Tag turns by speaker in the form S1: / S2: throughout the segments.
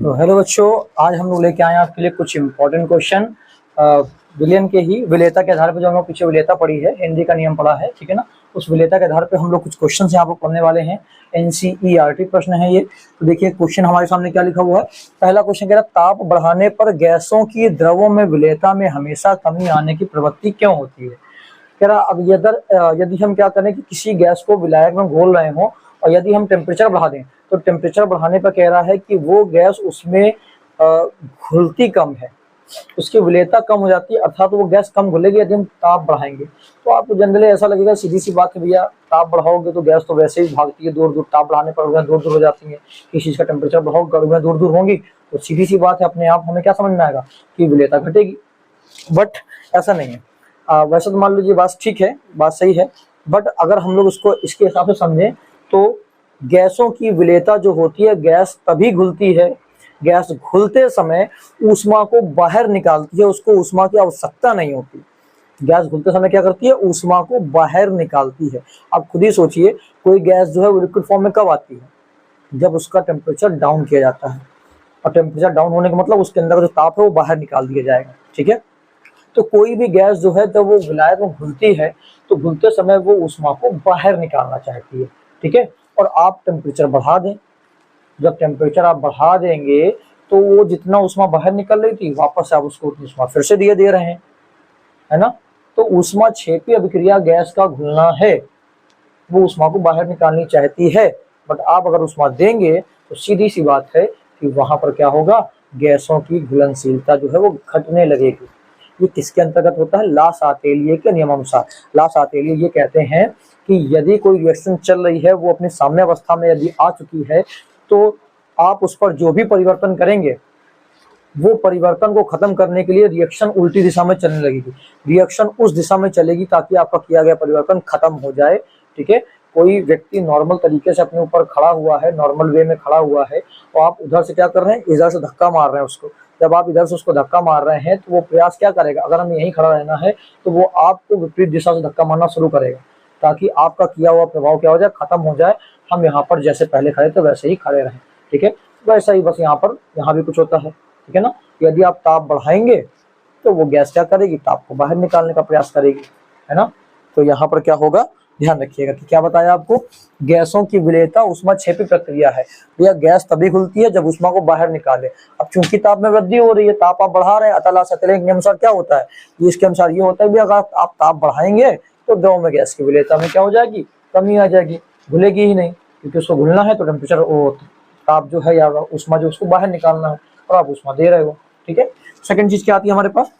S1: तो हेलो बच्चों, आज हम लोग लेके आए हैं आपके लिए कुछ इम्पोर्टेंट क्वेश्चन विलियन के ही विलेयता के आधार पर। जो हम लोग पीछे विलेयता पढ़ी है, हेनरी का नियम पढ़ा है, ठीक है ना। उस विलेयता के आधार पे हम लोग कुछ क्वेश्चन यहाँ पर पढ़ने वाले हैं। एनसीईआरटी प्रश्न है ये। तो देखिए क्वेश्चन हमारे सामने क्या लिखा हुआ है। पहला क्वेश्चन कह रहा है, ताप बढ़ाने पर गैसों की द्रवों में विलेयता में हमेशा कमी आने की प्रवृत्ति क्यों होती है। कह रहा अब यदि हम क्या करें कि किसी गैस को विलायक में घोल रहे हो और यदि हम टेम्परेचर बढ़ा दें, तो टेम्परेचर बढ़ाने पर कह रहा है कि वो गैस उसमें घुलती कम है, उसकी विलेयता कम हो जाती है, अर्थात वो गैस कम घुलेगी यदि हम ताप बढ़ाएंगे। तो आपको जनरली ऐसा लगेगा, सीधी सी बात है भैया, ताप बढ़ाओगे तो गैस तो वैसे ही भागती है दूर दूर, ताप बढ़ाने पर दूर दूर हो जाती है। किसी चीज का टेम्परेचर बढ़ाओगे दूर दूर होंगी, तो सीधी सी बात है, अपने आप हमें क्या समझ में आएगा कि विलेयता घटेगी। बट ऐसा नहीं है। वैसे तो मान लीजिए बात ठीक है, बात सही है, बट अगर हम लोग उसको इसके हिसाब से समझें तो गैसों की विलेयता जो होती है, गैस तभी घुलती है, गैस घुलते समय ऊष्मा को बाहर निकालती है, उसको ऊष्मा की आवश्यकता नहीं होती। गैस घुलते समय क्या करती है, ऊष्मा को बाहर निकालती है। आप खुद ही सोचिए, कोई गैस जो है वो लिक्विड फॉर्म में कब आती है, जब उसका टेम्परेचर डाउन किया जाता है। और टेम्परेचर डाउन होने का मतलब उसके अंदर जो ताप है वो बाहर निकाल दिया जाएगा, ठीक है। तो कोई भी गैस जो है जब वो विलायक में घुलती है, तो घुलते समय वो ऊष्मा को बाहर निकालना चाहती है, ठीक है। और आप टेम्परेचर बढ़ा दें, जब टेम्परेचर आप बढ़ा देंगे तो वो जितना ऊष्मा बाहर निकल रही थी, वापस आप उसको उतनी ऊष्मा फिर से दे रहे हैं, है ना। तो ऊष्मा क्षेपी अभिक्रिया गैस का घुलना है, वो ऊष्मा को बाहर निकालनी चाहती है। बट आप अगर ऊष्मा देंगे तो सीधी सी बात है कि वहां पर क्या होगा, गैसों की घुलनशीलता जो है वो घटने लगेगी। ये किसके अंतर्गत होता है, ला सातेलिए के नियमानुसार। ला सातेलिए ये कहते हैं कि यदि कोई रिएक्शन चल रही है, वो अपनी साम्य अवस्था में यदि आ चुकी है, तो आप उस पर जो भी परिवर्तन करेंगे, वो परिवर्तन को खत्म करने के लिए रिएक्शन उल्टी दिशा में चलने लगेगी। रिएक्शन उस दिशा में चलेगी ताकि आपका किया गया परिवर्तन खत्म हो जाए, ठीक है। कोई व्यक्ति नॉर्मल तरीके से अपने ऊपर खड़ा हुआ है, नॉर्मल वे में खड़ा हुआ है, तो आप उधर से क्या कर रहे हैं, इधर से धक्का मार रहे हैं उसको। जब आप इधर से उसको धक्का मार रहे हैं तो वो प्रयास क्या करेगा, अगर हमें यहीं खड़ा रहना है तो वो आपको विपरीत दिशा से धक्का मारना शुरू करेगा, ताकि आपका किया हुआ प्रभाव क्या हो जाए, खत्म हो जाए। हम यहाँ पर जैसे पहले खड़े थे वैसे ही खड़े रहें, ठीक है। वैसा ही बस यहाँ भी कुछ होता है, ठीक है ना। यदि आप ताप बढ़ाएंगे तो वो गैस क्या करेगी, ताप को बाहर निकालने का प्रयास करेगी, है ना। तो यहाँ पर क्या होगा, ध्यान रखिएगा कि क्या बताया आपको, गैसों की विलेयता ऊष्माक्षेपी प्रक्रिया है। भैया गैस तभी खुलती है जब ऊष्मा को बाहर निकाले। अब चूंकि ताप में वृद्धि हो रही है, ताप आप बढ़ा रहे हैं, अतः ला सातेलिए के अनुसार क्या होता है, इसके अनुसार ये होता है कि अगर आप ताप बढ़ाएंगे तो द्रव में गैस की विलेयता में क्या हो जाएगी, कमी आ जाएगी, घुलेगी ही नहीं, क्योंकि उसको घुलना है तो टेम्परेचर ताप जो है या ऊष्मा जो उसको बाहर निकालना है, और आप ऊष्मा दे रहे हो, ठीक है। सेकंड चीज क्या आती है हमारे पास,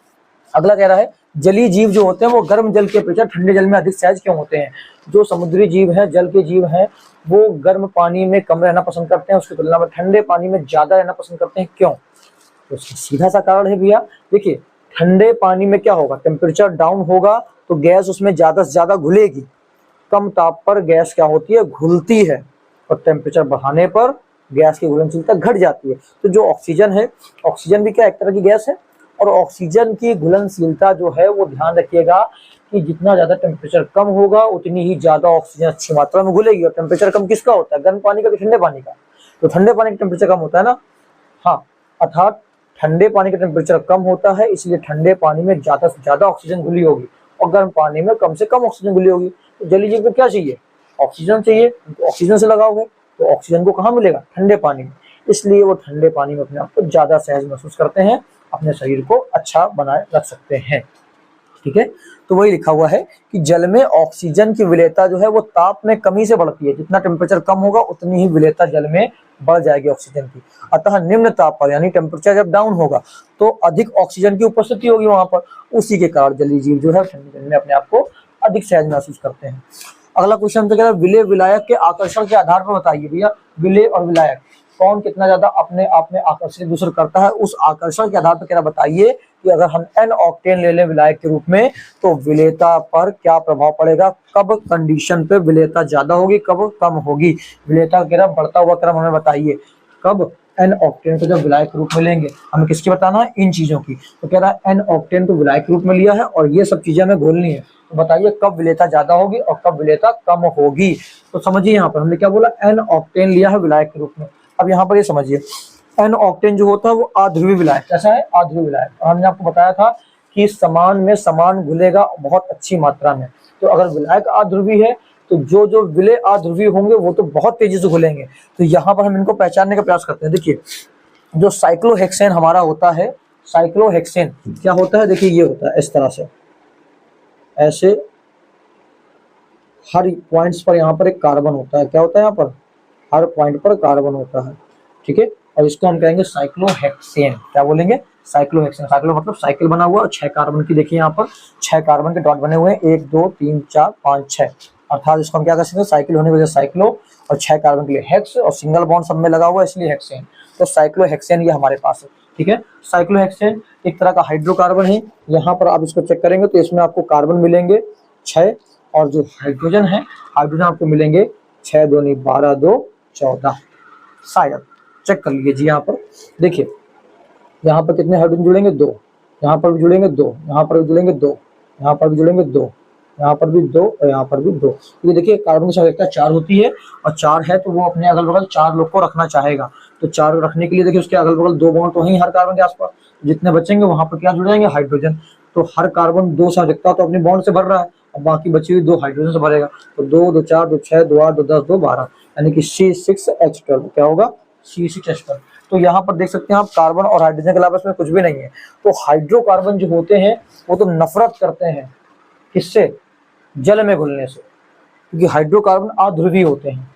S1: अगला कह रहा है, जलीय जीव जो होते हैं वो गर्म जल के अपेक्षा ठंडे जल में अधिक सहज क्यों होते हैं। जो समुद्री जीव हैं, जल के जीव हैं, वो गर्म पानी में कम रहना पसंद करते हैं, उसकी तुलना में ठंडे पानी में ज्यादा रहना पसंद करते हैं, क्यों। तो उसका सीधा सा कारण है भैया, देखिए ठंडे पानी में क्या होगा, टेम्परेचर डाउन होगा तो गैस उसमें ज्यादा से ज्यादा घुलेगी। कम ताप पर गैस क्या होती है, घुलती है, और टेम्परेचर बढ़ाने पर गैस की घुलनशीलता घट जाती है। तो जो ऑक्सीजन है, ऑक्सीजन भी क्या एक तरह की गैस है, और ऑक्सीजन की घुलनशीलता जो है वो ध्यान रखिएगा कि जितना ज्यादा टेम्परेचर कम होगा उतनी ही ज्यादा ऑक्सीजन अच्छी मात्रा में घुलेगी। और टेम्परेचर कम किसका होता है, गर्म पानी का कि ठंडे पानी का, तो ठंडे पानी का टेम्परेचर कम होता है ना। हाँ, अर्थात ठंडे पानी का टेम्परेचर कम होता है, इसलिए ठंडे पानी में ज्यादा से ज्यादा ऑक्सीजन घुली होगी और गर्म पानी में कम से कम ऑक्सीजन घुली होगी। तो जलीय जीव को क्या चाहिए, ऑक्सीजन चाहिए, तो ऑक्सीजन से लगाओगे तो ऑक्सीजन को कहाँ मिलेगा, ठंडे पानी में, इसलिए वो ठंडे पानी में अपने आप को ज्यादा सहज महसूस करते हैं, अपने शरीर को अच्छा बनाए रख सकते हैं, ठीक है। तो वही लिखा हुआ है कि जल में ऑक्सीजन की विलेयता जो है वो ताप में कमी से बढ़ती है, जितना टेम्परेचर कम होगा उतनी ही विलेयता जल में बढ़ जाएगी ऑक्सीजन की। अतः निम्न ताप पर यानी टेम्परेचर जब डाउन होगा तो अधिक ऑक्सीजन की उपस्थिति होगी वहां पर, उसी के कारण जलीय जीव जो है ठंडे जल में अपने आप को अधिक सहज महसूस करते हैं। अगला क्वेश्चन तो कह रहा है, विलेय विलायक के आकर्षण के आधार पर बताइए। भैया विलेय और विलायक कौन कितना ज्यादा अपने आप में आकर्षित दूसरे करता है, उस आकर्षण के आधार पर कह बताइए कि अगर हम एन ऑक्टेन ले लें विलायक के रूप में तो विलेयता पर क्या प्रभाव पड़ेगा, कब कंडीशन पे विलेयता ज्यादा होगी, कब कम होगी। विलेयता का बढ़ता हुआ क्रम हमें बताइए, कब एन ऑक्टेन को जब विलायक रूप में लेंगे, हमें किसकी बताना है, इन चीजों की। तो कह रहा है एन ऑक्टेन को विलायक रूप में लिया है और ये सब चीजें हमें घोलनी है, तो बताइए कब विलेयता ज्यादा होगी और कब विलेयता कम होगी। तो समझिए यहाँ पर हमने क्या बोला, एन ऑक्टेन लिया है विलायक के रूप में। अब यहाँ पर ये समझिए, एन ऑक्टेन जो होता है वो अध्रुवीय विलायक, कैसा है, अध्रुवीय विलायक। हमने आपको बताया था कि समान में समान घुलेगा बहुत अच्छी मात्रा में। तो अगर विलायक अध्रुवीय है तो जो जो विलय अध्रुवीय होंगे वो तो बहुत तेजी से घुलेंगे। तो यहाँ पर हम इनको पहचानने का प्रयास करते हैं। देखिए जो साइक्लोहेक्सेन हमारा होता है, साइक्लोहेक्सेन क्या होता है, देखिए ये होता है इस तरह से, ऐसे हर पॉइंट्स पर यहाँ पर एक कार्बन होता है। क्या होता है, यहाँ पर हर पॉइंट पर कार्बन होता है, ठीक है। और इसको हम कहेंगे साइक्लोहेक्सेन। क्या बोलेंगे, साइक्लोहेक्सेन। साइक्लो मतलब साइकिल बना हुआ और 6 कार्बन की, देखिए यहाँ पर 6 कार्बन के डॉट बने हुए हैं, 1 2 3 4 5 6, अर्थात इसको हम क्या कर सकते हैं, साइकिल होने की वजह से साइक्लो, और 6 कार्बन के लिए हेक्स, और सिंगल बॉन्ड सब में लगा हुआ है इसलिए हेक्सेन। तो साइक्लोहेक्सेन ये हमारे पास है, ठीक है। साइक्लोहेक्सेन एक तरह का हाइड्रोकार्बन है। यहाँ पर आप इसको चेक करेंगे तो इसमें आपको कार्बन मिलेंगे 6, और जो हाइड्रोजन है, हाइड्रोजन आपको मिलेंगे 6 दूनी 12 2 14, शायद चेक कर लीजिए जी। यहाँ पर देखिए यहाँ पर कितने हाइड्रोजन जुड़ेंगे, 2, यहाँ पर भी जुड़ेंगे 2, यहाँ पर भी जुड़ेंगे 2, यहाँ पर भी जुड़ेंगे 2, यहाँ पर भी 2, और यहाँ पर भी 2। ये देखिए कार्बन की संख्या 4 होती है, और 4 है तो वो अपने अगल बगल 4 लोग को रखना चाहेगा। तो 4 रखने के लिए देखिए उसके अगल बगल 2 बॉन्ड तो वहीं हर कार्बन के आसपास, जितने बचेंगे वहां पर क्या जुड़ जाएंगे, हाइड्रोजन। तो हर कार्बन 2 से अधिकता तो अपने बॉन्ड से भर रहा है, और बाकी बची हुई 2 हाइड्रोजन से भरेगा। तो 2 2 4 2 6 2 8 2 10 2 12, यानी कि C6H12। क्या होगा, C6H12। तो यहाँ पर देख सकते हैं आप कार्बन और हाइड्रोजन के अलावा इसमें कुछ भी नहीं है। तो हाइड्रोकार्बन जो होते हैं वो तो नफरत करते हैं किससे, जल में घुलने से, क्योंकि हाइड्रोकार्बन अध्रुवीय होते हैं।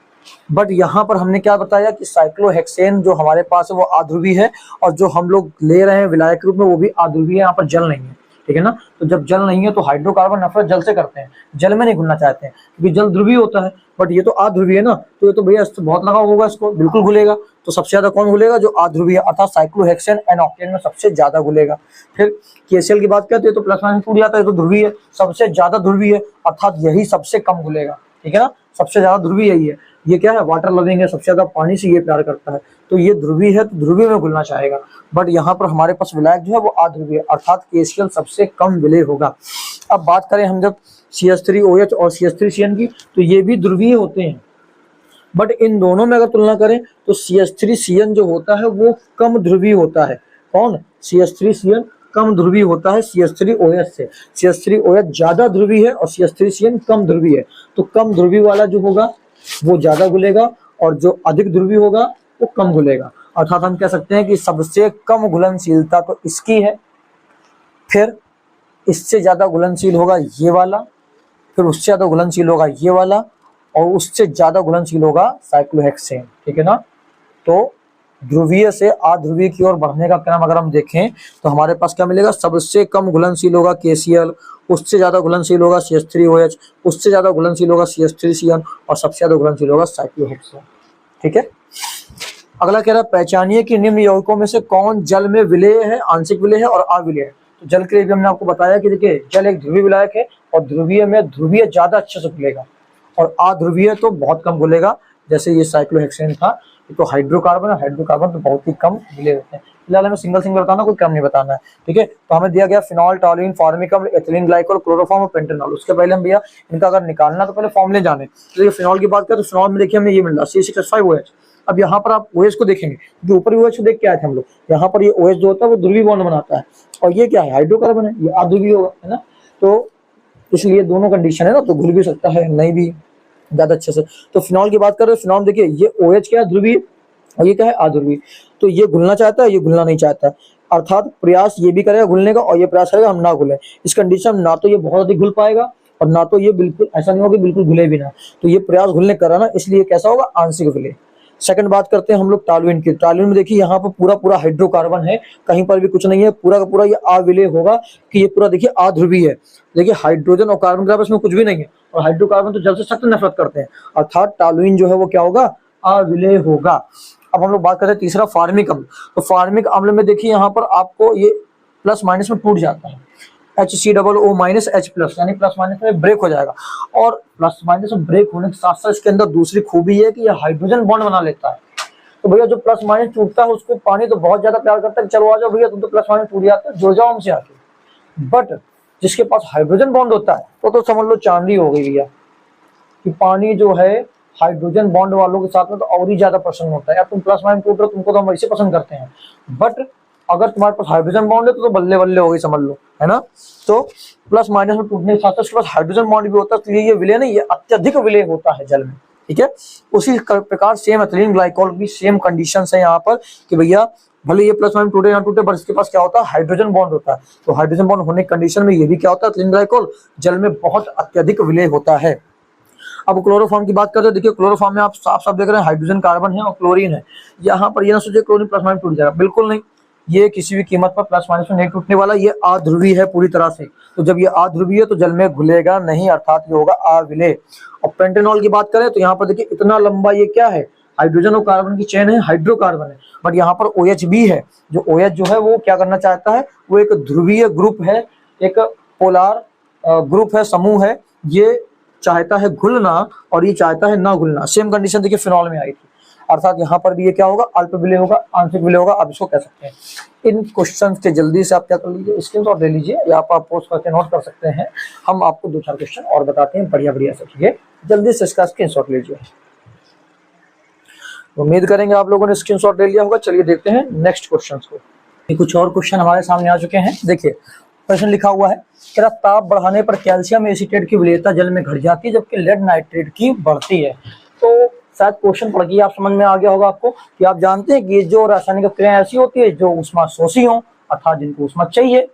S1: बट यहाँ पर हमने क्या बताया कि साइक्लोहेक्सेन जो हमारे पास है वो अध्रुवीय है, और जो हम लोग ले रहे हैं विलायक के रूप में वो भी अध्रुवीय है, यहाँ पर जल नहीं है, ठीक है ना। तो जब जल नहीं है तो हाइड्रोकार्बन नफरत जल से करते हैं, जल में नहीं घुलना चाहते हैं, क्योंकि जल ध्रुवीय होता है, बट ये तो अध्रुवीय है ना। तो ये तो भैया इससे बहुत लगाव होगा, इसको बिल्कुल घुलेगा। तो सबसे ज्यादा कौन घुलेगा, जो अध्रुवीय, अर्थात साइक्लोहेक्सेन एन ऑक्टेन में सबसे ज्यादा घुलेगा। फिर केसीएल की बात करते हैं तो प्लस माइनस टूट जाता है, तो ध्रुवीय है, सबसे ज्यादा ध्रुवीय है, अर्थात यही सबसे कम घुलेगा, ठीक है ना। सबसे ज्यादा ध्रुवीय यही है। ये क्या है, वाटर लविंग है, सबसे ज्यादा पानी से ये प्यार करता है, तो ये ध्रुवीय है, तो ध्रुवीय में घुलना चाहेगा। बट यहाँ पर हमारे पास विलायक जो है वो अध्रुवीय है, अर्थात केसीएल सबसे कम विलेय होगा। अब बात करें हम जब CH3OH और CH3CN की, तो ये भी ध्रुवीय होते हैं, बट इन दोनों में अगर तुलना करें तो CH3CN जो होता है वो कम ध्रुवीय होता है। कौन, CH3CN कम ध्रुवीय होता है CH3OH से। CH3OH ज्यादा ध्रुवीय है और CH3CN कम ध्रुवीय है। तो कम ध्रुवीय वाला जो होगा वो ज्यादा घुलेगा, और जो अधिक ध्रुवीय होगा वो कम घुलेगा। अर्थात हम कह सकते हैं कि सबसे कम घुलनशीलता तो इसकी है, फिर इससे ज्यादा घुलनशील होगा ये वाला, फिर उससे ज्यादा घुलनशील होगा ये वाला, और उससे ज्यादा घुलनशील होगा साइक्लोहेक्सेन, ठीक है ना। तो ध्रुवीय से अध्रुवीय की ओर बढ़ने का क्रम अगर हम देखें तो हमारे पास क्या मिलेगा, सबसे कम घुलनशील होगा KCl, उससे ज्यादा घुलनशील होगा CH3OH, उससे ज्यादा घुलनशील होगा CH3CN, और सबसे ज्यादा घुलनशील होगा साइक्लोहेक्सेन, ठीक है। अगला कह रहा है पहचानिए कि निम्न यौगिकों में से कौन जल में विलेय है, आंशिक विलेय है और अविलेय है। तो जल के लिए भी हमने आपको बताया कि देखिए जल एक ध्रुवीय विलायक है, और ध्रुवीय में ध्रुवीय ज्यादा अच्छे से घुलेगा और अध्रुवीय तो बहुत कम घुलेगा, जैसे ये साइक्लोहेक्सेन था। तो हाइड्रोकार्बन है, हाइड्रोकार्बन तो बहुत ही कम विलेय होते हैं। फिलहाल हमें सिंगल सिंगल बताना, कोई क्रम नहीं बताना है, ठीक है। तो हमें दिया गया फिनॉल, टॉलुइन, फॉर्मिक अम्ल, एथिलीन ग्लाइकोल, क्लोरोफॉर्म और पेंटेनॉल। उसके पहले हम भैया इनका अगर निकालना तो पहले फॉर्मूले जाने। तो देखिए फिनॉल की बात करें तो फिनॉल में देखिए हमें ये मिल रहा है C6H5OH। अब यहाँ पर आप OH को देखेंगे, जो ऊपर OH को देख के आए थे हम लोग, यहाँ पर ये OH जो होता है वो ध्रुवीय बॉन्ड बनाता है, और ये क्या है, हाइड्रोकार्बन है, ये अध्रुवीय होगा, है ना। तो इसलिए दोनों कंडीशन है ना, तो घुल भी सकता है, नहीं भी ज्यादा अच्छे से। तो फिनॉल की बात करें, फिनॉल देखिए ये OH क्या है, ध्रुवीय, और ये क्या है, अध्रुवीय। तो ये घुलना चाहता है, ये घुलना नहीं चाहता, अर्थात प्रयास ये भी करेगा घुलने का, और ये प्रयास करेगा हम ना घुले। इस कंडीशन में ना तो ये बहुत अधिक घुल पाएगा, और ना तो ये बिल्कुल ऐसा नहीं होगा बिल्कुल घुले भी ना। तो ये प्रयास घुलने करा ना, इसलिए कैसा होगा, आंशिक विलेय। सेकंड बात करते हैं हम लोग टॉलुइन की। टॉलुइन में देखिए यहाँ पर पूरा पूरा हाइड्रोकार्बन है, कहीं पर भी कुछ नहीं है, पूरा का पूरा ये अविलेय होगा, कि ये पूरा देखिए अध्रुवीय है। देखिए हाइड्रोजन और कार्बन के आपस में कुछ भी नहीं है, और हाइड्रोकार्बन तो जल से सख्त नफरत करते हैं, अर्थात टॉलुइन जो है वो क्या होगा, अविलेय होगा। अब हम लोग बात करते हैं तीसरा फार्मिक अम्ल। तो फार्मिक अम्ल में देखिए यहाँ पर आपको ये प्लस माइनस में टूट जाता है, HCOO- H+, यानी प्लस माइनस में ब्रेक हो जाएगा। और प्लस माइनस में ब्रेक होने के साथ साथ इसके अंदर दूसरी खूबी है कि ये हाइड्रोजन बॉन्ड बना लेता है। तो भैया जो प्लस माइनस टूटता है उसको पानी तो बहुत ज्यादा प्यार करता है, चलो आ जाओ भैया तुम तो प्लस माइनस टूट जाता है, जुड़ जाओ हमसे आके। बट जिसके पास हाइड्रोजन बॉन्ड होता है वो तो समझ लो चांदी हो गई भैया, कि पानी जो है हाइड्रोजन बॉन्ड वालों के साथ में तो और ही ज्यादा पसंद होता है यार, तुम प्लस माइनस टूट रहे हो, तुमको तो हम वैसे पसंद करते हैं, बट अगर तुम्हारे पास हाइड्रोजन बॉन्ड है तो बल्ले बल्ले हो गई, समझ लो, है ना। तो प्लस माइनस में टूटने के साथ उसके पास हाइड्रोजन बॉन्ड भी होता है, तो ये विलय नहीं, ये अत्यधिक विलय होता है जल में, ठीक है। उसी प्रकार सेम एथिलीन ग्लाइकोल भी सेम कंडीशन है यहाँ पर कि भैया भले ये प्लस माइनस टूटे ना टूटे, पर इसके पास क्या होता है, हाइड्रोजन बॉन्ड होता है। तो हाइड्रोजन बॉन्ड होने की कंडीशन में ये भी क्या होता है, एथिलीन ग्लाइकोल जल में बहुत अत्यधिक विलय होता है। अब क्लोरोफॉर्म की बात करते हैं, देखिए क्लोरोफॉर्म में आप साफ साफ देख रहे हैं हाइड्रोजन कार्बन है और क्लोरीन है। यहाँ पर ये ना सोचिए क्लोरीन प्लस माइनस टूट जाएगा, बिल्कुल नहीं, ये किसी भी कीमत पर प्लस माइनस में नहीं टूटने वाला, ये अध्रुवी है पूरी तरह से। तो जब ये अध्रुवी है तो जल में घुलेगा नहीं, अर्थात ये होगा अविलय। और पेंटेनॉल की बात करें तो यहाँ पर देखिए इतना लंबा ये क्या है, हाइड्रोजन और कार्बन की चेन है, हाइड्रोकार्बन है, बट यहाँ पर OH भी है। जो OH जो है वो क्या करना चाहता है, वो एक ध्रुवीय ग्रुप है, एक पोलार ग्रुप है, समूह है, ये चाहता है घुलना और ये चाहता है ना घुलना। सेम कंडीशन देखिए फिनॉल में आई थी, अर्थात यहाँ पर भी ये क्या होगा, अल्प विलय होगा, आंशिक विलय होगा, आप इसको कह सकते हैं। इन क्वेश्चंस के जल्दी से आप क्या कर लीजिए, स्क्रीनशॉट ले लीजिए या आप पोस्ट करके नोट कर सकते हैं। हम आपको 2-4 क्वेश्चन और बताते हैं बढ़िया बढ़िया से, ठीक है, जल्दी से इसका स्क्रीनशॉट लीजिए। उम्मीद करेंगे आप लोगों ने स्क्रीनशॉट ले लिया होगा। चलिए देखते हैं नेक्स्ट क्वेश्चन को। कुछ और क्वेश्चन हमारे सामने आ चुके हैं। देखिए प्रश्न लिखा हुआ है, क्या ताप बढ़ाने पर कैल्शियम एसीटेट की विलेयता जल में घट जाती है जबकि लेड नाइट्रेट की बढ़ती है। तो शायद क्वेश्चन पढ़ के आप समझ में आ गया होगा आपको कि आप जानते हैं कि ये जो रासायनिक क्रियाएं ऐसी होती है जो उष्मा शोषी हो, अर्थात जिनको उष्मा चाहिए।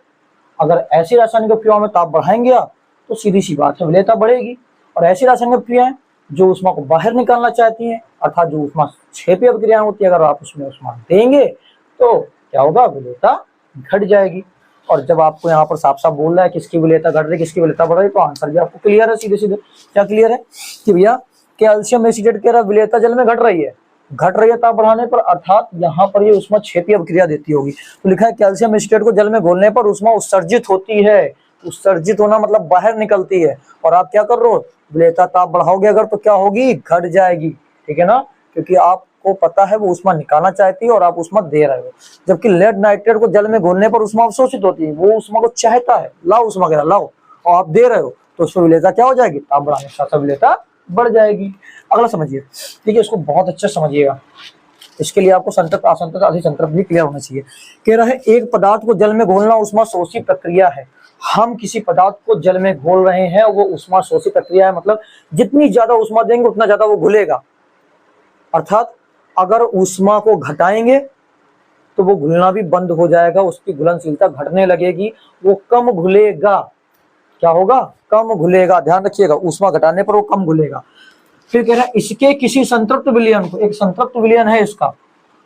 S1: अगर ऐसी रासायनिक क्रियाओं में ताप बढ़ाएंगे आप तो सीधी सी बात है विलेयता बढ़ेगी, और ऐसी रासायनिक क्रियाएं जो उष्मा को बाहर निकालना चाहती हैं, अर्थात जो उष्मा क्षेपी अभिक्रियाएं होती है, अगर आप उसमें उष्मा देंगे तो क्या होगा, विलेयता घट जाएगी। और जब आपको यहाँ पर साफ साफ बोल रहा है किसकी विलेयता घट रही, किसकी विलेयता बढ़ रही, तो आंसर भी आपको क्लियर है, सीधे सीधे क्या क्लियर है कि भैया कैल्शियम एसीटेट की विलेयता जल में घट रही है ताप बढ़ाने पर, अर्थात यहाँ पर ये उष्मा क्षेपी अभिक्रिया देती होगी। तो लिखा है कैल्शियम एसीटेट को जल में घोलने पर उष्मा उत्सर्जित होती है। उत्सर्जित होना मतलब बाहर निकलती है, और आप क्या कर रहे हो, विलेयता ताप बढ़ाओगे अगर तो क्या होगी, घट जाएगी, ठीक है ना, क्योंकि आपको पता है वो उष्मा निकालना चाहती है और आप उष्मा दे रहे हो। जबकि लेड नाइट्रेट को जल में घोलने पर उष्मा अवशोषित होती है, वो उष्मा को चाहता है, लाओ उष्मा के लाओ, और आप दे रहे हो तो उसमें विलेयता क्या हो जाएगी, ताप बढ़ाने के साथ विलेयता बढ़ जाएगी। अगला समझिए, ठीक है, इसको बहुत अच्छे समझिएगा, इसके लिए आपको संतृप्त असंतृप्त अधिसंतृप्त भी क्लियर होना चाहिए। कह रहा है एक पदार्थ को जल में घोलना उष्मा शोषी प्रक्रिया है। हम किसी पदार्थ को जल में घोल रहे हैं, वो उष्मा शोषी प्रक्रिया है, मतलब जितनी ज्यादा उष्मा देंगे उतना ज्यादा वो घुलेगा। अर्थात अगर उष्मा को घटाएंगे तो वो घुलना भी बंद हो जाएगा, उसकी घुलनशीलता घटने लगेगी, वो कम घुलेगा। क्या होगा, कम घुलेगा, ध्यान रखिएगा, उष्मा घटाने पर वो कम घुलेगा। फिर कह रहा है इसके किसी संतृप्त विलयन को, एक संतृप्त विलयन है इसका,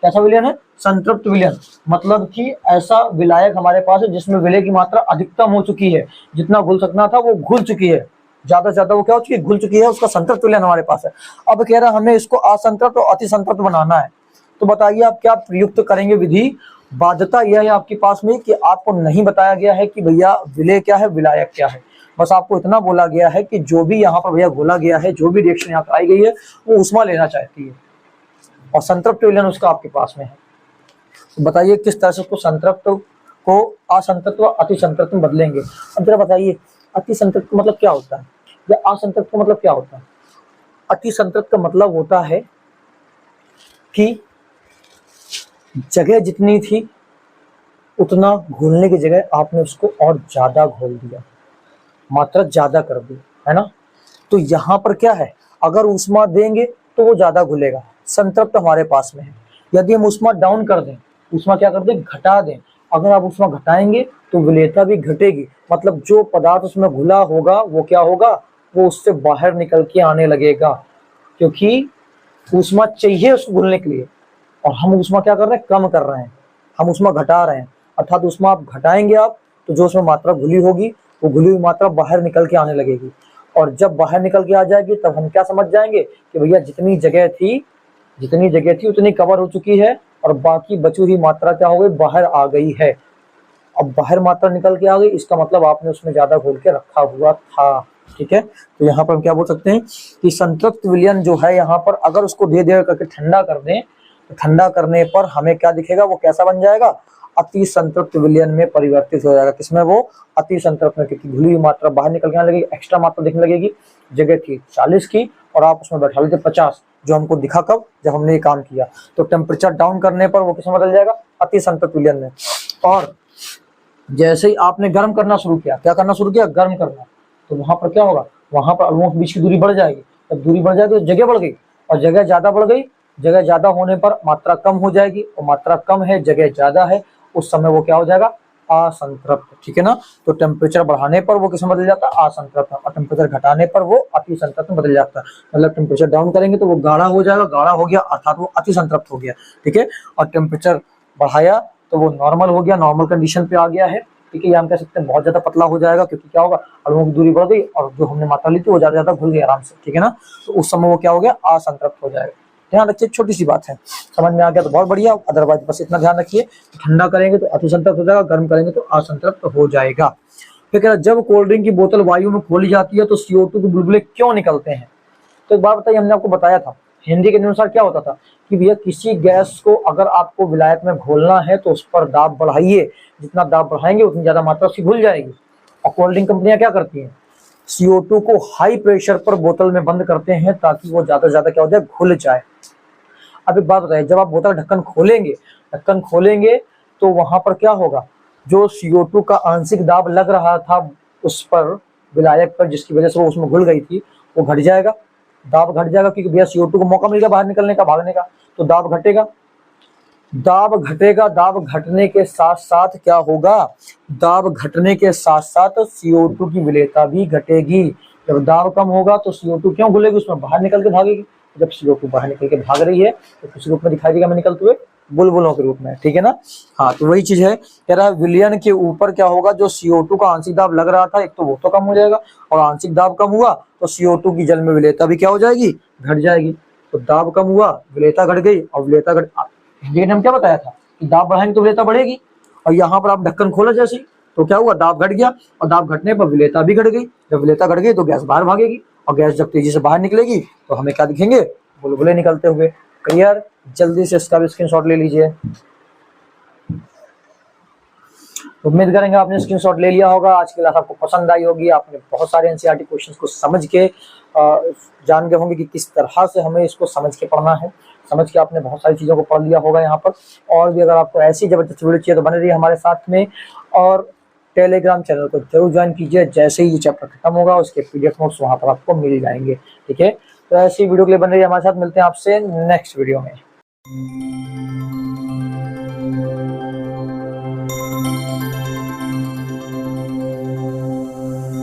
S1: कैसा विलयन है, संतृप्त विलयन, मतलब कि ऐसा विलायक हमारे पास है जिसमें विलय की मात्रा अधिकतम हो चुकी है, जितना घुल सकना था वो घुल चुकी है, ज्यादा से ज्यादा वो क्या हो चुकी है, घुल चुकी है, उसका संतृप्त विलयन हमारे पास है। अब कह रहा है हमें इसको असंतृप्त और अति संतृप्त बनाना है, तो बताइए आप क्या प्रयुक्त करेंगे विधि। बाध्यता यह है आपके पास में कि आपको नहीं बताया गया है कि भैया विलय क्या है, विलायक क्या है, बस आपको इतना बोला गया है कि जो भी यहाँ पर भैया घोला गया है, जो भी रिएक्शन यहाँ पर आई गई है वो उष्मा लेना चाहती है, और संतृप्त विलयन उसका आपके पास में है। तो बताइए किस तरह से उसको संतृप्त को असंतृप्त व अति संतृप्त में बदलेंगे। अब जरा बताइए अति संतृप्त मतलब क्या होता है, या असंतृप्त का मतलब क्या होता है। अति संतृप्त का मतलब होता है कि जगह जितनी थी उतना घोलने की जगह आपने उसको और ज्यादा घोल दिया, मात्रा ज्यादा कर दी, है ना। तो यहाँ पर क्या है, अगर उष्मा देंगे तो वो ज्यादा घुलेगा, संतृप्त हमारे पास में है। यदि हम उष्मा डाउन कर दें, उष्मा क्या कर दें, घटा दें, अगर आप उष्मा घटाएंगे तो विलेयता भी घटेगी, मतलब जो पदार्थ उसमें घुला होगा वो क्या होगा, वो उससे बाहर निकल के आने लगेगा, क्योंकि उष्मा चाहिए उसको घुलने के लिए, और हम उष्मा क्या कर रहे हैं, कम कर रहे हैं, हम उष्मा घटा रहे हैं। अर्थात उष्मा आप घटाएंगे आप तो जो उसमें मात्रा घुली होगी वो घुली हुई मात्रा बाहर निकल के आने लगेगी, और जब बाहर निकल के आ जाएगी तब हम क्या समझ जाएंगे कि भैया जितनी जगह थी उतनी कवर हो चुकी है, और बाकी बची हुई मात्रा क्या हो गई, बाहर आ गई है। अब बाहर मात्रा निकल के आ गई, इसका मतलब आपने उसमें ज्यादा घोल के रखा हुआ था, ठीक है। तो यहाँ पर हम क्या बोल सकते हैं कि संतृप्त विलयन जो है, यहाँ पर अगर उसको धीरे धीरे करके ठंडा कर दें तो ठंडा करने पर हमें क्या दिखेगा, वो कैसा बन जाएगा, अति संतृप्त विलयन में परिवर्तित हो जाएगा। किसमें, वो अति संतृप्त में, क्योंकि घुली हुई मात्रा बाहर निकल के आने लगेगी, एक्स्ट्रा मात्रा दिखने लगेगी, जगह थी 40 की और आप उसमें बैठा लेते 50, जो हमको दिखा कब, जब हमने ये काम किया। तो टेम्परेचर डाउन करने पर वो किसमें बदल जाएगा, अति संतृप्त विलयन में। और जैसे ही आपने गर्म करना शुरू किया, क्या करना शुरू किया, गर्म करना, तो वहां पर क्या होगा, वहां पर अणुओं के बीच की दूरी बढ़ जाएगी। जब दूरी बढ़ जाएगी तो जगह बढ़ गई, और जगह ज्यादा बढ़ गई, जगह ज्यादा होने पर मात्रा कम हो जाएगी, और मात्रा कम है, जगह ज्यादा है, उस समय वो क्या हो जाएगा, असंतृप्त। ठीक है ना। तो टेम्परेचर बढ़ाने पर वो किसमें बदल जाता है, असंतृप्त, और टेम्परेचर घटाने पर वो अति संतृप्त में बदल जाता है। मतलब टेम्परेचर डाउन करेंगे तो वो गाढ़ा हो जाएगा, गाढ़ा हो गया अर्थात वो अति संतृप्त हो गया। ठीक है। और टेम्परेचर बढ़ाया तो वो नॉर्मल हो गया, नॉर्मल कंडीशन पे आ गया है। ठीक है। ये हम कह सकते हैं बहुत ज्यादा पतला हो जाएगा, क्योंकि क्या होगा, अणुओं की दूरी बढ़ गई और जो हमने मात्रा ली थी वो ज्यादा घुल गई आराम से। ठीक है ना। तो उस समय वो क्या हो गया, असंतृप्त हो जाएगा। ध्यान रखिए, छोटी सी बात है, समझ में आ गया तो बहुत बढ़िया, अदरवाइज बस इतना ध्यान रखिए, ठंडा करेंगे तो अति संतृप्त हो जाएगा, गर्म करेंगे तो असंतृप्त हो जाएगा। फिर कह रहा जब कोल्ड ड्रिंक की बोतल वायु में खोली जाती है तो CO2 के बुलबुले क्यों निकलते हैं। तो एक बात बताइए, हमने आपको बताया था हिंदी के अनुसार क्या होता था कि भैया किसी गैस को अगर आपको विलायक में घोलना है तो उस पर दाब बढ़ाइए, जितना दाब बढ़ाएंगे उतनी ज्यादा मात्रा उसकी घुल जाएगी। और कोल्ड ड्रिंक कंपनियां क्या करती हैं, CO2 को हाई प्रेशर पर बोतल में बंद करते हैं ताकि वो ज्यादा से ज्यादा क्या हो जाए, घुल जाए। अब एक बात बताइए, जब आप बोतल ढक्कन खोलेंगे तो वहां पर क्या होगा, जो CO2 का आंशिक दाब लग रहा था उस पर, विलायक पर, जिसकी वजह से वो उसमें घुल गई थी, वो घट जाएगा, दाब घट जाएगा, क्योंकि भैया CO2 को मौका मिल गया बाहर निकलने का, भागने का, तो दाब घटेगा। दाब घटेगा, दाब घटने के साथ साथ क्या होगा, दाब घटने के साथ साथ CO2 की विलेयता भी घटेगी। जब दाब कम होगा तो CO2 क्यों घुलेगी, उसमें बाहर निकल के भागेगी। जब CO2 बाहर निकल के भाग रही है तो किस रूप में दिखाई देगा, हमें निकलते हुए बुलबुलों के रूप में। ठीक है ना। हाँ, तो वही चीज है, कह रहा है विलयन के ऊपर क्या होगा, जो CO2 का आंशिक दाब लग रहा था, एक तो वो तो कम हो जाएगा, और आंशिक दाब कम हुआ तो CO2 की जल में विलेयता भी क्या हो जाएगी, घट जाएगी। तो दाब कम हुआ, विलेयता घट गई, और विलेयता घट, लेकिन हम क्या बताया था कि दाब बढ़ाएंगे तो विलेयता बढ़ेगी। और यहाँ पर आप ढक्कन खोला जैसे तो क्या हुआ, दाब घट गया, और दाब घटने पर विलेयता भी घट गई। जब विलेयता घट गई तो गैस बाहर भागेगी, और गैस जब तेजी से बाहर निकलेगी तो हमें क्या दिखेंगे, बुलबुले निकलते हुए। क्लियर। जल्दी से इसका भी स्क्रीनशॉट ले लीजिए। उम्मीद करेंगे आपने स्क्रीनशॉट ले लिया होगा। आज की क्लास आपको पसंद आई होगी, आपने बहुत सारे एनसीईआरटी क्वेश्चंस को समझ के जान गए होंगे कि किस तरह से हमें इसको समझ के पढ़ना है। समझ के आपने बहुत सारी चीज़ों को पढ़ लिया होगा यहाँ पर। और भी अगर आपको ऐसी जबरदस्त वीडियो चाहिए तो बने रहिए हमारे साथ में, और टेलीग्राम चैनल को जरूर ज्वाइन कीजिए। जैसे ही ये चैप्टर खत्म होगा उसके PDF नोट्स वहाँ पर आपको मिल जाएंगे। ठीक है। तो ऐसी वीडियो के लिए बने रहिए हमारे साथ, मिलते हैं आपसे नेक्स्ट वीडियो में।